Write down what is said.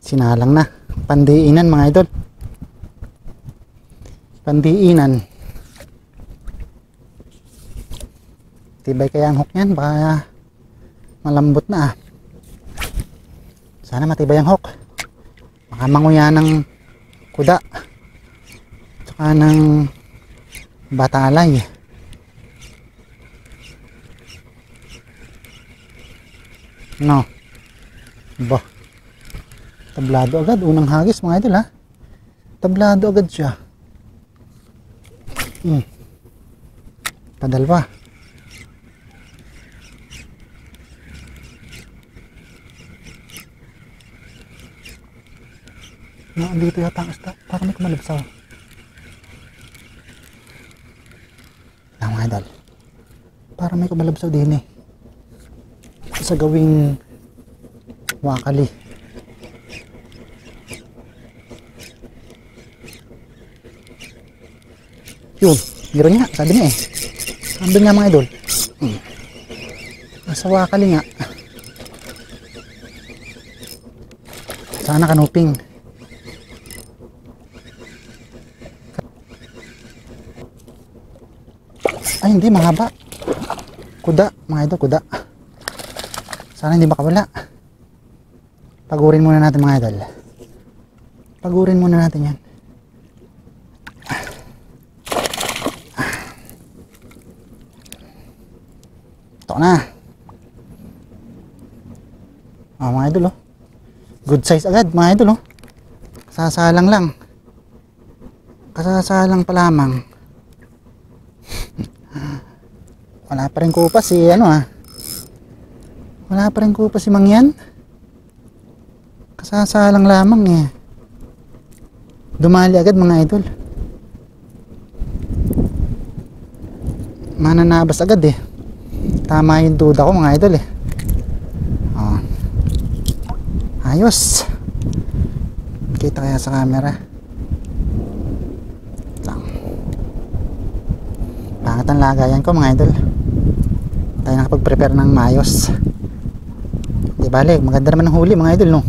Sinalang na. Pandiinan mga idol. Pandiinan. Tibay kaya ang hook yan. Baka malambot na ah. Sana matibay ang hook. Baka manguya ng kuda. Tsaka ng batalay. No. Ba. Tablado agad. Unang hagis mga idol ha. Tablado agad siya. Padalwa. Dito yata ang isda. Parang may kumalabsaw. Mga idol. Parang may kumalabsaw din eh. Sa gawing wakali. Yun, meron nga, sabi niya eh. Sabi nga mga idol. Nasa wakali nga. Sana kanuping. Ay hindi, mahaba. Kuda, mga idol, kuda. Sana hindi makawala. Pagurin muna natin mga idol. Pagurin muna natin yan. Ito na. Mga idol oh. Good size agad mga idol oh. Kasasalang lang. Kasasalang pa lamang. Wala pa rin kupas si ano ah. Wala pa rin kupas si Mangyan. Kasasalang lamang eh. Dumali agad mga idol. Mananabas agad eh. Tama yung duda ko mga idol eh. Oh. Ayos. Kita kaya sa camera. Lang. Pangat ang lagayan ko mga idol. Tayo nakapag-prepare ng mayos. Di balik, maganda naman ang huli mga idol no.